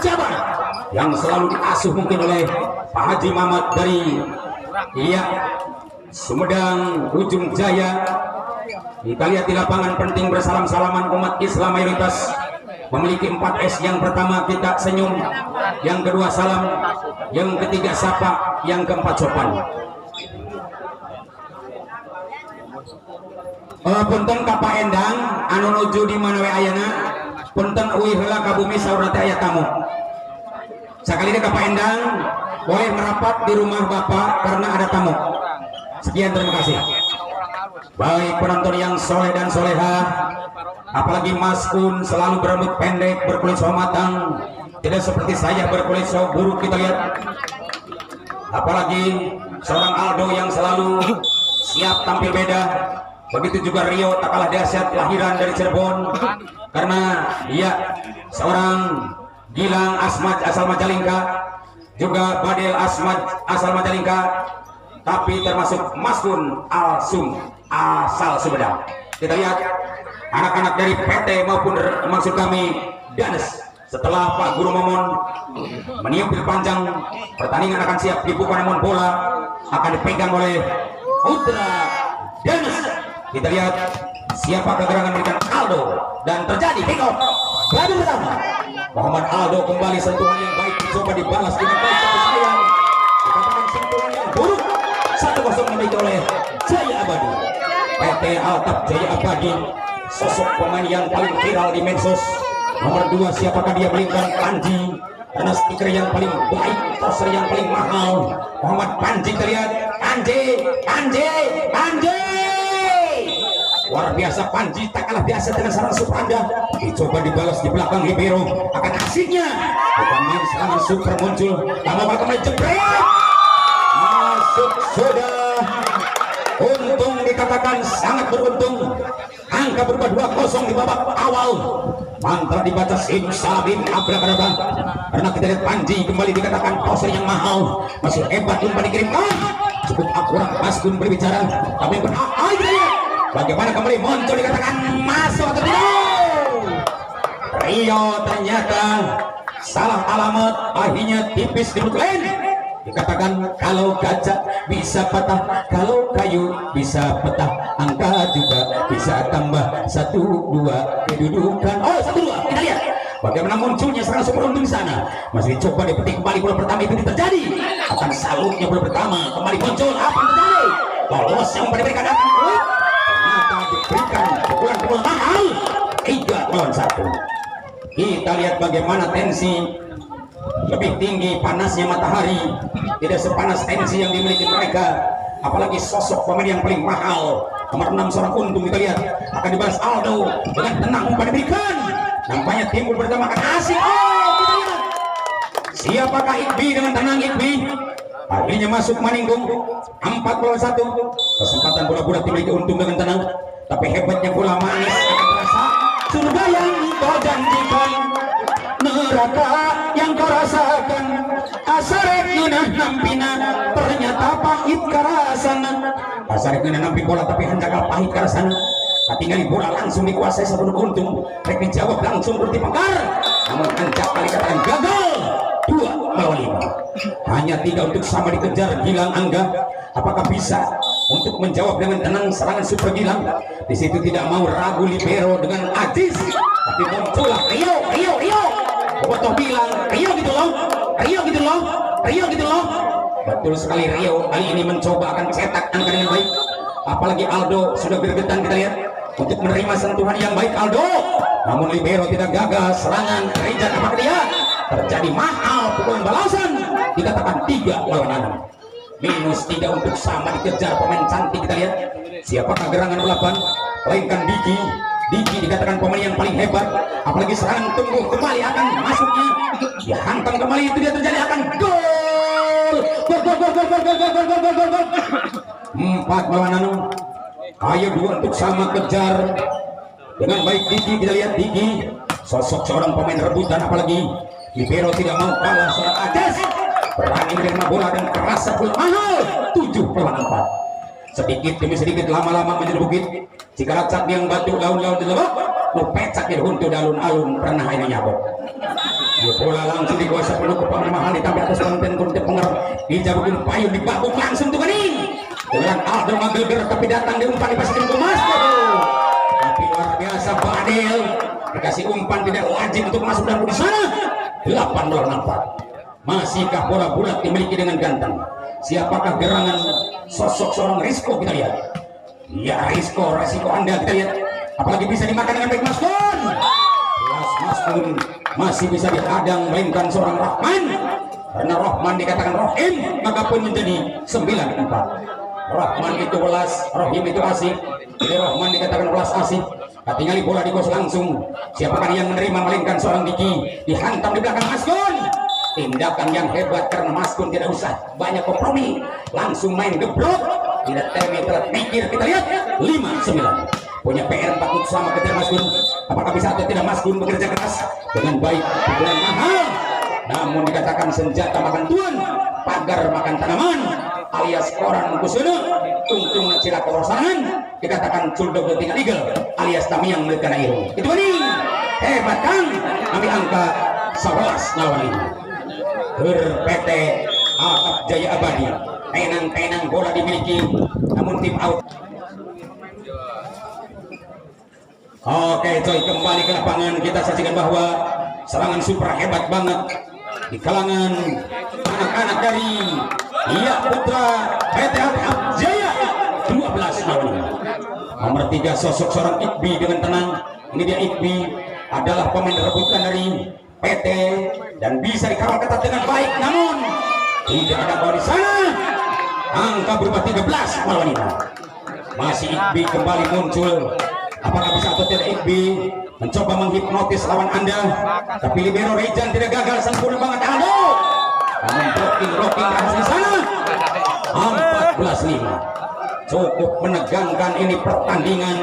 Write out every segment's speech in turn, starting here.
Jabar yang selalu diasuh mungkin oleh Pak Haji Mamat dari Sumedang Ujung Jaya. Kita lihat di lapangan penting bersalam-salaman umat Islam mayoritas memiliki 4S. Yang pertama kita senyum, yang kedua salam, yang ketiga sapa, yang keempat sopan. Punten Kapa Endang anu nuju di mana we ayana, punten uih heula ka bumi saur teh aya tamu. Sakali deh Kapa Endang boleh merapat di rumah Bapak karena ada tamu. Sekian, terima kasih. Baik penonton yang soleh dan soleha, apalagi Mas Kun selalu berambut pendek, berkulit sawo matang, tidak seperti saya berkulit sawo buruk. Kita lihat apalagi seorang Aldo yang selalu siap tampil beda. Begitu juga Rio tak kalah dahsyat, lahiran dari Cirebon, karena dia seorang Gilang Asmad asal Majalengka, juga Badel Asmad asal Majalengka, tapi termasuk Maskun Alsum asal Sumedang. Kita lihat anak-anak dari PT maupun maksud kami Danes. Setelah Pak Guru Momon meniup pil panjang, pertandingan akan siap dibuka, namun bola akan dipegang oleh Putra Danes. Kita lihat siapa kegerangan berikan Aldo, dan terjadi pick up. Baru pertama Muhammad Aldo kembali, sentuhan yang baik dicoba dibalas dengan baik, tapi sayang dikatakan sentuhan yang buruk. 1-0 dimiliki oleh Jaya Abadi. PT Altap Jaya Abadi, sosok pemain yang paling viral di medsos. Nomor 2 siapakah dia? Melingkar Panji, karena stiker yang paling baik, poster yang paling mahal. Muhammad Panji, terlihat Panji luar biasa. Panji tak kalah biasa dengan serangan Supranda, dicoba dibalas di belakang libero. Akan asiknya pemain serangan super muncul, lama kembali jebret masuk sudah. Untung, dikatakan sangat beruntung, angka berubah 2-0 di babak awal. Mantra dibaca sim sabim abrakadabra, karena kita lihat Panji kembali dikatakan poster yang mahal, masih hebat, umpan dikirimkan cukup akurat. Mas Gun berbicara, tapi yang benar bagaimana kembali muncul, dikatakan masuk atau tidak. Rio ternyata salah alamat, akhirnya tipis di lane. Dikatakan kalau kaca bisa patah, kalau kayu bisa petah, angka juga bisa tambah 1-2 kedudukan. 1-2. Kita lihat bagaimana munculnya serangan super untung di sana. Masih dicoba dipetik kembali bola pertama, itu terjadi. Akan salutnya bola pertama kembali muncul, apa yang terjadi? Lolos yang diberikan akan ternyata diberikan pukulan mahal 3-1. Kita lihat bagaimana tensi lebih tinggi, panasnya matahari tidak sepanas tensi yang dimiliki mereka. Apalagi sosok pemain yang paling mahal, nomor 6 seorang untung. Kita lihat akan dibalas Aldo dengan tenang, umpan diberikan, nampaknya timbul pertama akan asik. Kita lihat siapakah Iqbi dengan tenang. Iqbi akhirnya masuk Maninggung. 4-1. Kesempatan bola-bola dimiliki untung dengan tenang, tapi hebatnya bola manis akan terasa. Surga yang kau janjikan, neraka yang kau rasakan, asarek nunah nampina, ternyata pahit karasana. Asarek nunah nampi bola tapi hendak pahit karasana. Tinggali bola langsung dikuasai sebelum untung, rek dijawab langsung berarti pekar, namun hancak kali katakan gagal. 2-5. Hanya 3 untuk sama dikejar Gilang Angga. Apakah bisa untuk menjawab dengan tenang serangan super Gilang? Di situ tidak mau ragu libero dengan Aziz, tapi muncullah Rio. Bobotoh bilang Rio gitu loh. Betul sekali, Rio kali ini mencoba akan cetak angka dengan baik. Apalagi Aldo sudah bergetan, kita lihat untuk menerima sentuhan yang baik Aldo, namun libero tidak gagal. Serangan Rijal, apakah dia terjadi mahal pukulan balasan, dikatakan 3-6. -3 untuk sama dikejar pemain cantik. Kita lihat siapakah gerangan 8, melainkan Diki dikatakan pemain yang paling hebat. Apalagi serangan tunggu kembali akan masuknya, ya hantam kembali, itu dia terjadi akan gol. 4-0. Ayo 2 untuk sama kejar dengan baik Diki. Kita lihat Diki, sosok seorang pemain rebutan, apalagi libero tidak mau kalah. Seorang Ades berani menerima bola dan kerasa bola mahal. 7-4. Sedikit demi sedikit, lama-lama menjadi bukit. Jika racak yang batu daun-daun di lebok, lu pecak di huntu dalun alun pernah ini nyabok. Dia bola langsung dikuasai penuh kepaman mahal ditambah atas konten penger dijabukin payung dibakuk langsung tuh kening dengan Aldo Magelger tapi datang diumpan dipasangin ke Mas tapi luar biasa Badel dikasih umpan tidak wajib untuk masuk dan di sana 8-4 masihkah bola bulat dimiliki dengan ganteng siapakah gerangan sosok seorang Rizko kita lihat ya Rizko resiko Anda kita lihat apalagi bisa dimakan dengan baik Mas Gun Mas Gun masih bisa dihadang melainkan seorang Rahman karena Rahman dikatakan Rohim maka pun menjadi 9-4 Rahman itu welas Rohim itu asik jadi Rahman dikatakan welas asik tinggal bola dikos langsung siapakah yang menerima melainkan seorang Diki dihantam di belakang Mas Gun tindakan yang hebat karena Mas Gun tidak usah banyak kompromi langsung main geblok tidak telat pikir kita lihat 5-9 punya PR 4 sama kejar Mas Gun apakah bisa atau tidak Mas Gun bekerja keras dengan baik pukulan mahal namun dikatakan senjata makan tuan pagar makan tanaman alias koran kusuna tungtung cila korosangan dikatakan culdog tinggal eagle alias tamiang milik kana irung itu bening hebat Kang kami angka 11 lawan 5 PT Atap Jaya Abadi penang bola dimiliki namun tim out. Oke coy kembali ke lapangan kita saksikan bahwa serangan super hebat banget di kalangan anak-anak dari Putra PT Atap Jaya 12 lawan nomor 3 sosok seorang Ikbi dengan tenang ini dia Ikbi adalah pemain rebutan dari PT dan bisa dikawal ketat dengan baik namun tidak ada gol di sana angka berubah 13 lawan 5 masih Ikbi kembali muncul apakah bisa atau tidak Ikbi mencoba menghipnotis lawan Anda tapi libero Rejan tidak gagal sempurna banget Aldo namun blocking harus di sana 14-5 cukup menegangkan ini pertandingan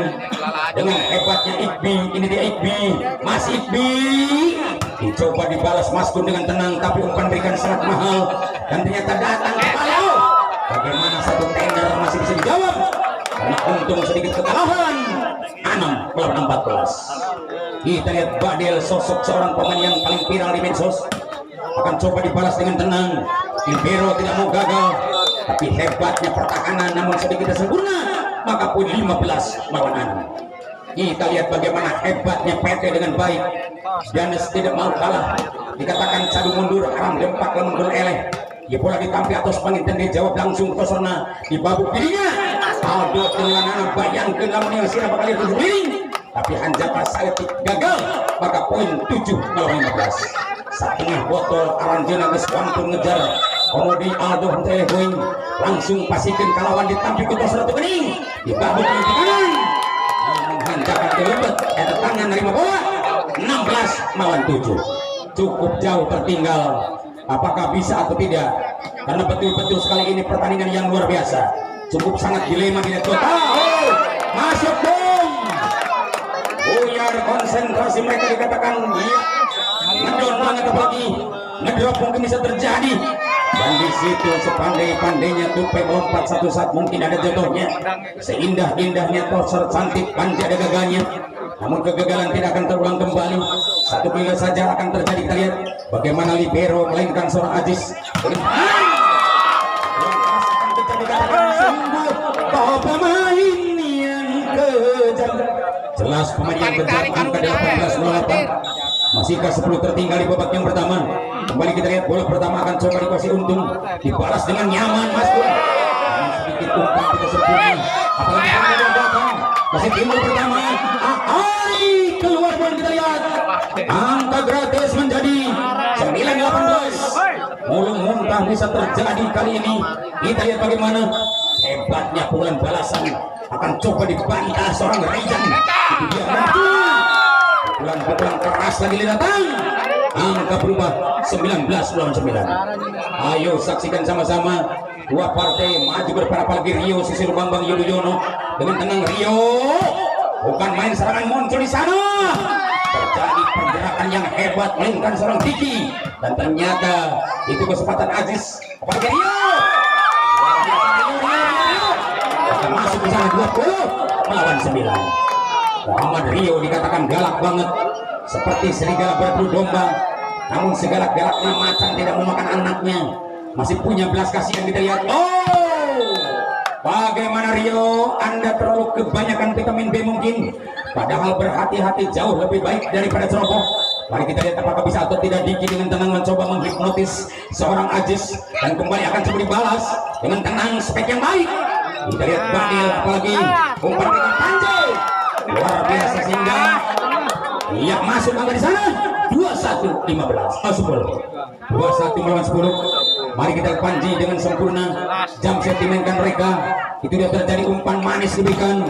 dengan hebatnya Ikbi ini dia Ikbi masih Ikbi dicoba dibalas Mas Gun dengan tenang tapi umpan berikan sangat mahal dan ternyata datang kembali bagaimana satu tender masih bisa dijawab karena untung sedikit kekalahan 6-14 kita lihat Badel sosok seorang pemain yang paling viral di medsos akan coba dibalas dengan tenang libero tidak mau gagal tapi hebatnya pertahanan namun sedikit sempurna maka pun 15 lawan 6 kita lihat bagaimana hebatnya PT dengan baik Janes tidak mau kalah dikatakan cadu mundur haram dempak mundur eleh ya bola ditampi atas penginten dia jawab langsung ke sana di babuk dirinya Aldo dengan anak bayangkan lawan yang siapa kali 7 miring tapi Hanjaka saya gagal maka poin 7 lawan 15 setengah botol Aranjena geus kampung ngejar komodi Aldo henteu poin langsung pasikeun kalawan ditampi ku tos ratu geuning di babuk di kanan Hanjaka kelebet eta tangan nerima bola 16 lawan 7 cukup jauh tertinggal apakah bisa atau tidak karena betul-betul sekali ini pertandingan yang luar biasa cukup sangat dilema di total masuk dong buyar konsentrasi mereka dikatakan iya ngedon banget apalagi ngedrop mungkin bisa terjadi dan di situ sepandai-pandainya Tupai melompat satu saat mungkin ada jodohnya seindah-indahnya torser cantik panjang ada gagalnya namun kegagalan tidak akan terulang kembali satu kali saja akan terjadi kita lihat bagaimana libero melainkan seorang Ajis pemain yang kejam jelas pemain yang kejam angka 18-8 masihkah 10 tertinggal di babak yang pertama kembali kita lihat bola pertama akan coba dikasih untung dibalas dengan nyaman Mas Gun sedikit umpan tidak sempurna apalagi yang datang masih timbul pertama keluar pun kita lihat angka gratis menjadi 9-18 mulung muntah bisa terjadi kali ini kita lihat bagaimana hebatnya pukulan balasan akan coba dibantah seorang Rejan itu dia maju pukulan keras lagi datang angka berubah 19-9 ayo saksikan sama-sama dua partai maju berparah lagi Rio Susilo Bambang Yudhoyono dengan tenang Rio bukan main serangan muncul di sana terjadi pergerakan yang hebat melainkan seorang Diki dan ternyata itu kesempatan Aziz apalagi Rio masuk di sana 20 melawan 9 Muhammad Rio dikatakan galak banget seperti serigala berburu domba namun segalak-galaknya macan tidak memakan anaknya, masih punya belas kasihan. Kita lihat, oh bagaimana Rio, Anda terlalu kebanyakan vitamin B mungkin, padahal berhati-hati jauh lebih baik daripada ceroboh. Mari kita lihat apakah bisa atau tidak Diki dengan tenang mencoba menghipnotis seorang Ajis, dan kembali akan coba dibalas dengan tenang spek yang baik. Kita lihat Badil, apalagi umpan dengan panjang luar biasa, sehingga ia masuk angka di sana 21-15 10 21 melawan 10. Mari kita Panji dengan sempurna jam sentimenkan mereka. Itu dia terjadi umpan manis diberikan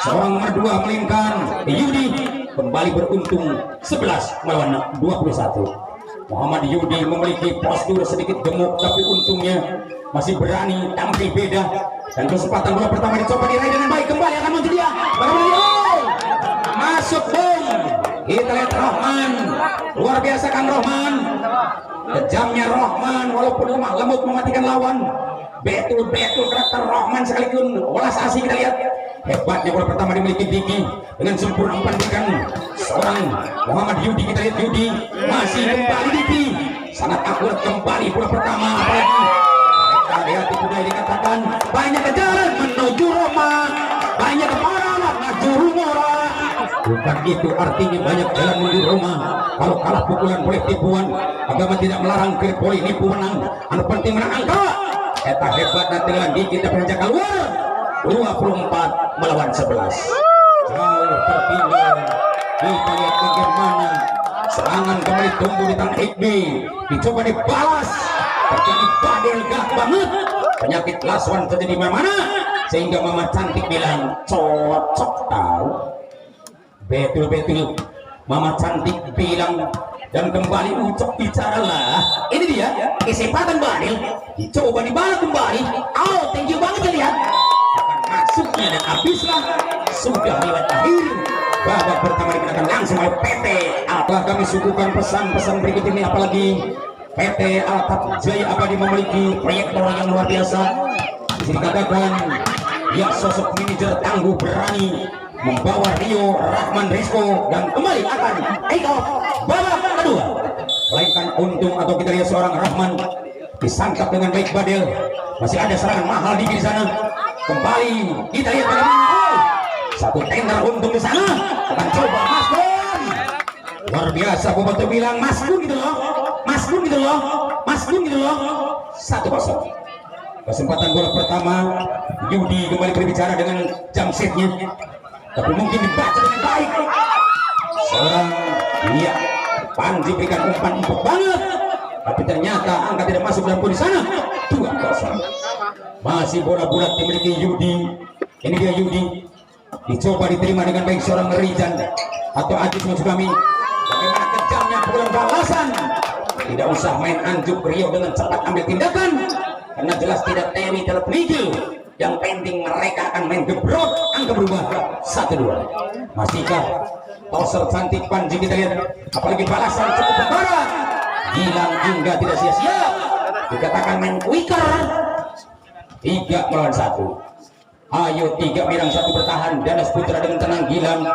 seorang nomor 2 melingkan Yudi, kembali beruntung 11 melawan 21. Muhammad Yudi memiliki postur sedikit gemuk, tapi untungnya masih berani tampil beda, dan kesempatan bola pertama dicoba diraih dengan baik. Kembali akan muncul dia, masuk bom. Kita lihat Rohman, luar biasa Kang Rohman, kejamnya Rohman, walaupun lemah lembut mematikan lawan. Betul-betul karakter Rohman sekalipun welas asih. Kita lihat hebatnya bola pertama dimiliki Diki dengan sempurna umpan berikan seorang Muhammad Yudi. Kita lihat Yudi masih kembali, Diki sangat akurat kembali bola pertama. Apalagi hati budaya dikatakan banyak kejaran menuju Roma, banyak orang menuju Rumora. Bukan itu artinya banyak jalan menuju Roma. Kalau kalah pukulan boleh tipuan, agama tidak melarang, kir boleh nipu menang, anu penting menang angka. Eta hebat nanti lagi kita beranjak keluar 24 melawan 11. Jauh tertinggal. Kita lihat bagaimana serangan kembali tumbuh di tangan Hikmi, dicoba dibalas, terjadi Badil gak banget, penyakit laswan terjadi mana, sehingga Mama Cantik bilang cocok tahu. Betul-betul Mama Cantik bilang, dan kembali Ucok bicara lah. Ini dia kesempatan Badil, dicoba dibalas kembali. Oh thank you banget ya, lihat akan masuknya, dan habislah sudah lewat akhir babak pertama digunakan langsung oleh PT. Apakah kami suguhkan pesan-pesan berikut ini, apalagi PT Atap Jaya Abadi memiliki proyektor yang luar biasa. Bisa dikatakan ya sosok manajer tangguh berani membawa Rio Rahman Rizko, dan kembali akan take off babak kedua. Melainkan untung atau kita lihat seorang Rahman disangkap dengan baik Badil. Masih ada serangan mahal di sana. Kembali kita lihat bagaimana satu tender untung di sana, akan coba Mas Gun. Luar biasa Boboto bilang Mas Gun gitu loh, Mas Gun gitu loh, Mas Gun gitu loh. 1-0. Kesempatan bola pertama, Yudi kembali berbicara dengan jam setnya, tapi mungkin dibaca dengan baik. Seorang iya Panji berikan umpan empuk banget, tapi ternyata angka tidak masuk dalam poin di sana. 2-0. Masih bola bulat dimiliki Yudi. Ini dia Yudi, dicoba diterima dengan baik seorang Rizan atau Ajis maksud kami. Bagaimana kejamnya pukulan balasan. Tidak usah main anjuk, Rio dengan cepat ambil tindakan, karena jelas tidak temi dalam penigil. Yang penting mereka akan main gebrot. Angka berubah 1-2. Masihkah toser cantik Panji? Kita lihat apalagi balasan cukup membara. Gilang Angga tidak sia-sia, dikatakan main quicker. 3 melawan 1. Ayo 3 Mirang 1 bertahan. Danas Putra dengan tenang Gilang,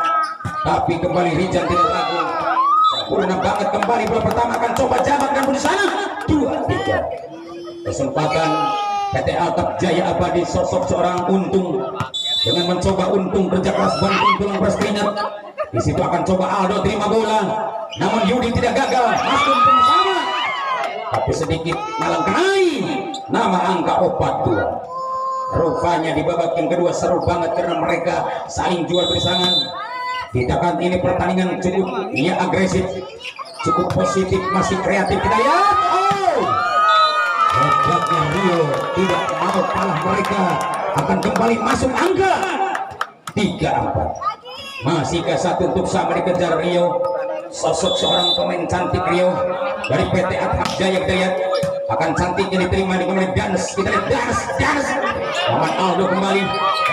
tapi kembali Rizan tidak ragu. Sempurna banget kembali bola pertama, akan coba jabat dan di sana 2-3. Kesempatan PT Atap Jaya Abadi, sosok seorang Untung dengan mencoba Untung kerja keras banting tulang berkeringat. Di situ akan coba Aldo terima bola, namun Yudi tidak gagal. Masuk sama, tapi sedikit malang kenai nama angka 42. Rupanya di babak yang kedua seru banget karena mereka saling jual bersangan. Kita kan ini pertandingan cukup agresif, cukup positif, masih kreatif. Kita lihat, hebatnya Rio tidak mau kalah, mereka akan kembali masuk angka 3-4. Masihkah 1 untuk sama dikejar Rio, sosok seorang pemain cantik Rio dari PT Atap Jaya. Kita lihat akan cantiknya diterima di kembali Danes. Kita lihat Danes Muhammad Aldo kembali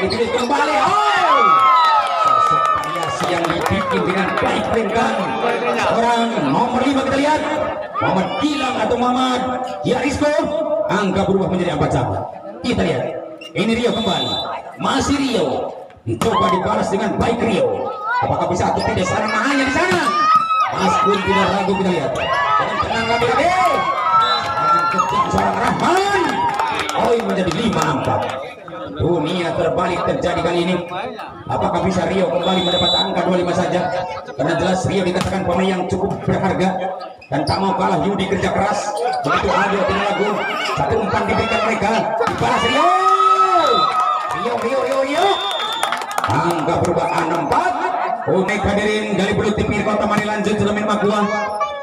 ditulis kembali. Sosok variasi yang dibikin dengan baik peringkat orang nomor 5. Kita lihat Muhammad Gilang atau Muhammad Yarisco. Angka berubah menjadi 4 sama. Kita lihat ini Rio kembali, masih Rio, dicoba dibalas dengan baik Rio. Apakah bisa atau tidak serangan mahanya di sana? Mas pun tidak ragu. Kita lihat dengan tenang lagi dengan kejam seorang Rahman. Poin menjadi 5-4. Dunia terbalik terjadi kali ini. Apakah bisa Rio kembali mendapat angka 25 saja? Karena jelas Rio dikatakan pemain yang cukup berharga dan tak mau kalah. Yudi kerja keras. Begitu Aldo tinggal lagu. Satu umpan diberikan mereka. Dibalas Rio. Rio. Angka berubah 6-4. Naik hadirin dari Bulu Tipir Kota Mari lanjut sudah main Makua.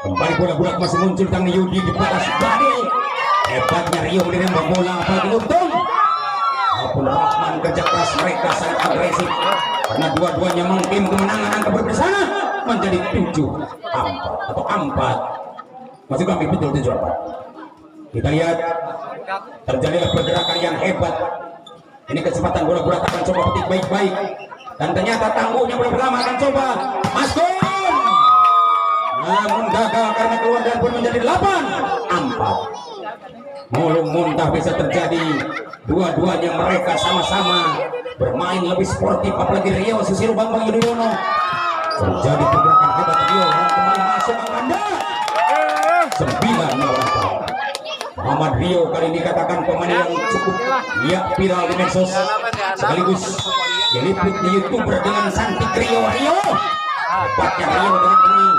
Kembali bola-bola masih muncul tangan Yudi dibalas Badil. Hebatnya Rio menembak bola apalagi untung. Walaupun Rahman kerja keras mereka sangat agresif karena dua-duanya mengklaim kemenangan. Angka berbesar menjadi 7-4 atau 4. Masih kami betul 7-4. Kita lihat terjadilah pergerakan yang hebat. Ini kesempatan bola-bola akan coba petik baik-baik dan ternyata tangguhnya bola pertama akan coba masuk. Namun gagal karena keluar dan pun menjadi 8-4. Mulung muntah bisa terjadi. Dua-duanya mereka sama-sama bermain lebih sportif, apalagi Rio Susilo Bambang Yudhoyono. Terjadi pergerakan hebat Rio dan kembali masuk Amanda 9-4. Muhammad Rio kali ini dikatakan pemain yang cukup viral di medsos, sekaligus diliput di YouTuber dengan Santi Rio. Hebatnya Rio dengan tenang,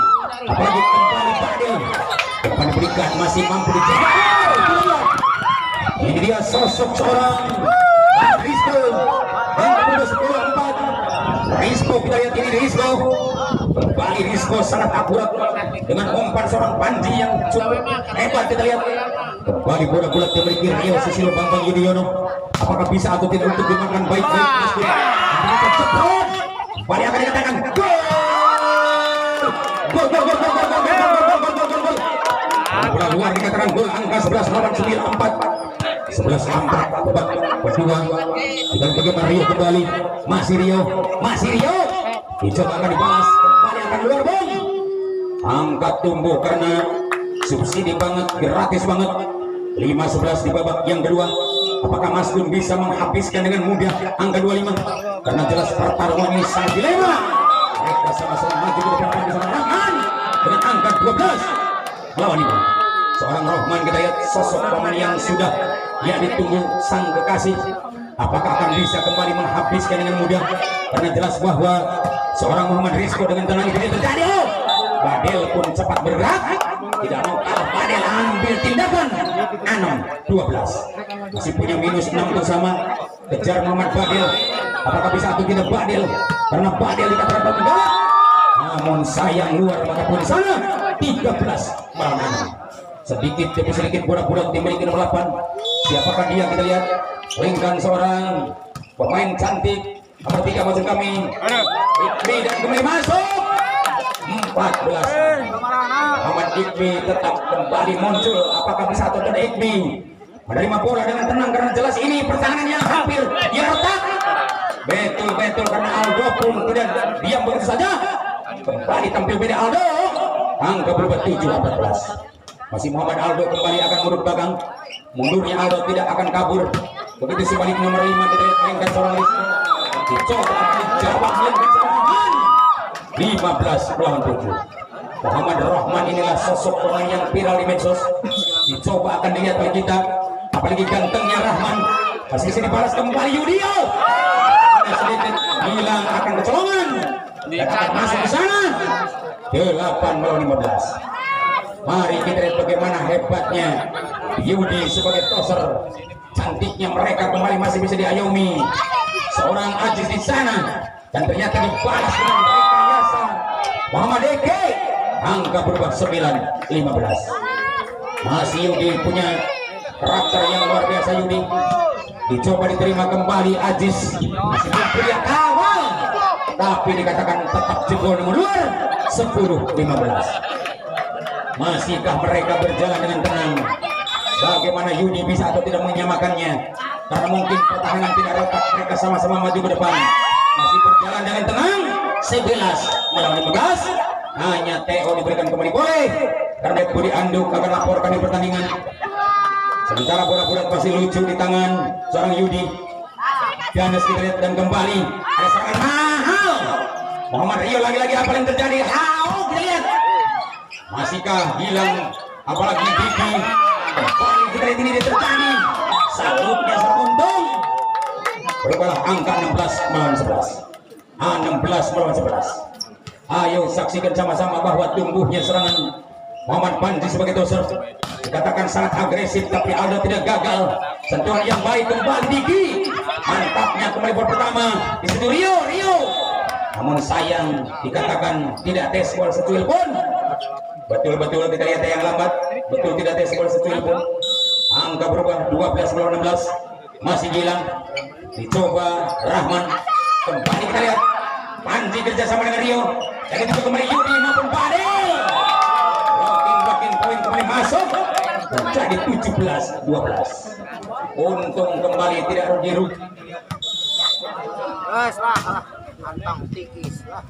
apalagi kembali Badil. Depan diberikan masih mampu dijaga. Ini dia sosok seorang Rizko yang sudah 10-4. Rizko kita lihat ini Rizko. Kembali Rizko sangat akurat dengan umpan seorang Panji yang cukup hebat. Kita lihat kembali bola-bola dimiliki Rio Susilo Bambang Yudhoyono. Apakah bisa atau tidak untuk dimakan baik-baik Rizko? Kembali akan dikatakan gol. Bola luar dikatakan gol. Angka 11 lawan 9-4. 11-4 babak kedua. Dan bagaimana Rio kembali masih Rio dicoba akan dibalas, kembali akan luar bom. Angka tumbuh karena subsidi banget, gratis banget. 5-11 di babak yang kedua. Apakah Mas Gun bisa menghabiskan dengan mudah angka 25? Karena jelas pertarungan ini sangat dilema. Mereka sama-sama maju ke depan bersama Rahman dengan angka 12 lawan 5. Seorang Rahman kita lihat sosok pemain yang sudah ditunggu sang kekasih. Apakah akan bisa kembali menghabiskan dengan mudah? Karena jelas bahwa seorang Muhammad Rizko dengan tenang ini terjadi. Badel pun cepat bergerak, tidak mau kalah. Badel ambil tindakan 6-12. Masih punya minus 6 bersama. Kejar Muhammad Badel. Apakah bisa atau tidak Badel? Karena Badel dikatakan pembalap. Namun sayang luar ataupun sana 13 malam ini. Sedikit demi sedikit bola-bola dimiliki nomor 8. Siapakah dia? Kita lihat ringkan seorang pemain cantik nomor 3 maksud kami Ikmi, dan kembali masuk 14. Muhammad Ikmi tetap kembali muncul. Apakah bisa atau tidak Ikmi menerima bola dengan tenang? Karena jelas ini pertahanan yang hampir dia retak. Betul karena Aldo pun tidak diam begitu saja. Kembali tampil beda Aldo. Angka berubah 7-14. Masih Muhammad Aldo kembali akan mundur belakang. Mundurnya Aldo tidak akan kabur. Begitu sebaliknya nomor 5 kita lihat mainkan seorang Rizko. Dicoba dijawab dengan serangan 15 lawan 7. Muhammad Rahman inilah sosok pemain yang viral di medsos. Dicoba akan dilihat oleh kita, apalagi gantengnya Rahman. Masih bisa dibalas kembali Yudio. Sedikit hilang akan kecolongan. Akan masuk ke sana. 8 lawan 15. Mari kita lihat bagaimana hebatnya Yudi sebagai toser. Cantiknya mereka kembali masih bisa diayomi. Seorang Aziz di sana dan ternyata dibalas dengan rekayasa Muhammad Eke. Angka berubah 9-15. Masih Yudi punya karakter yang luar biasa. Yudi dicoba diterima kembali Aziz. Masih dia kawal, tapi dikatakan tetap jebol nomor luar 10-15. Masihkah mereka berjalan dengan tenang? Bagaimana Yudi bisa atau tidak menyamakannya? Karena mungkin pertahanan tidak retak, mereka sama-sama maju ke depan. Masih berjalan dengan tenang. 11-15. Hanya Theo diberikan kembali boleh karena Budi Anduk akan laporkan di pertandingan. Sementara bola-bola masih lucu di tangan seorang Yudi. Dan kita lihat dan kembali ada serangan mahal. Muhammad Rio lagi-lagi apa yang terjadi? Kita lihat Masihkah hilang? Apalagi Diki. Kembali kita lihat ini dia terjadi. Salutnya seruntung. Berubahlah angka 16 melawan 11. 16 melawan 11. Ayo saksikan sama-sama bahwa tumbuhnya serangan Muhammad Panji sebagai doser. Dikatakan sangat agresif, tapi Aldo tidak gagal. Sentuhan yang baik kembali Diki. Mantapnya kembali bol pertama. Di situ Rio. Namun sayang dikatakan tidak tes gol secuil pun. Betul-betul kita lihat yang lambat. Betul tidak tes gol secuil pun. Angka berubah 12 melawan 16. Masih Gilang. Dicoba Rahman. Kembali kita lihat Panji kerjasama dengan Rio. Dan itu kembali Yudi maupun Padel. Blocking poin kembali masuk. Menjadi 17-12. Untung kembali tidak rugi-rugi. Antang tikis lah.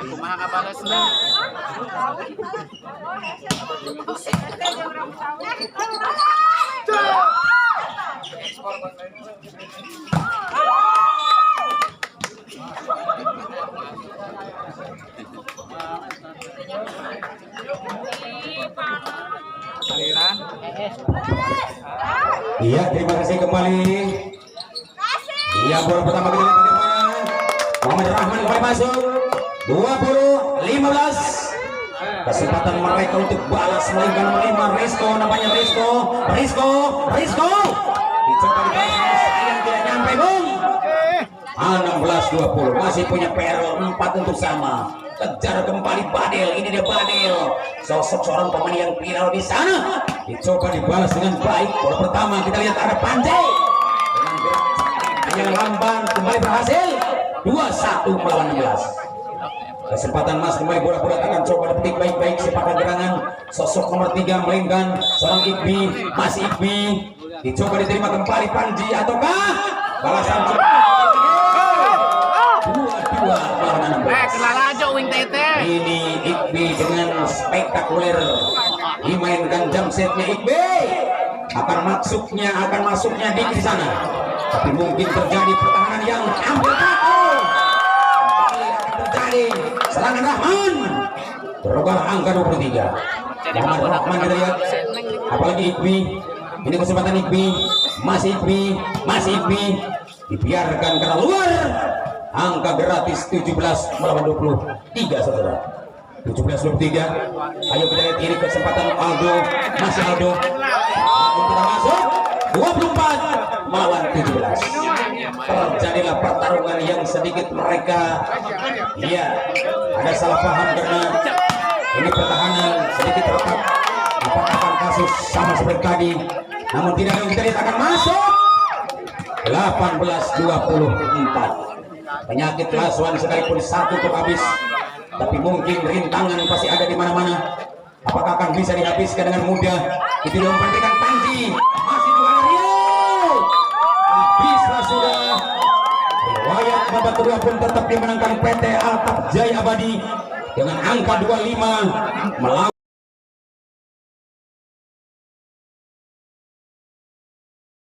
Kumaha balas na. Iya, terima kasih kembali. Iya, bola pertama kita lihat bagaimana. Muhammad Rahman kembali masuk. 20-15. Kesempatan mereka untuk balas melainkan nomor 5 Rizko, namanya Rizko. Dicoba dibalas, sayang tidak nyampe, Bung. 16-20. Masih punya PR 4 untuk sama. Kejar kembali Badel. Ini dia Badel. Sosok seorang pemain yang viral di sana. Dicoba dibalas dengan baik. Bola pertama kita lihat ada Panji. Dengan gerak yang lamban kembali berhasil. 21 melawan 16. Kesempatan Mas kembali bola-bola tangan, coba detik baik-baik sepakat gerangan. Sosok nomor 3 melainkan seorang Iqbi. Masih Iqbi. Dicoba diterima kembali Panji ataukah balasan cepat. 2-2 melawan 16. Ini Iqbi dengan spektakuler dimainkan jam setnya Iqbi. Akan masuknya di sana. Tapi mungkin terjadi pertahanan yang hampir tackle. Terjadi serangan Rahman. Berubah angka 23. Muhammad Rahman kita lihat. Apalagi Iqbi. Ini kesempatan Iqbi. Masih Iqbi. Dibiarkan ke luar. Angka gratis 17 melawan 23 saudara. 17-23. Ayo kita lihat ini kesempatan Aldo. Masih Aldo. Kita masuk 24 melawan 17. Terjadilah pertarungan yang sedikit mereka ada salah paham karena ini pertahanan sedikit retak. Apakah kasus sama seperti tadi? Namun tidak, yang kita lihat akan masuk 18-24. Penyakit lasuan sekalipun satu untuk habis, tapi mungkin rintangan pasti ada di mana-mana. Apakah akan bisa dihabiskan dengan mudah? Itu yang memperhatikan Panji. Masih juga Rio. Habislah sudah. Riwayat babak kedua pun tetap dimenangkan PT Altaf Jaya Abadi dengan angka 25 melawan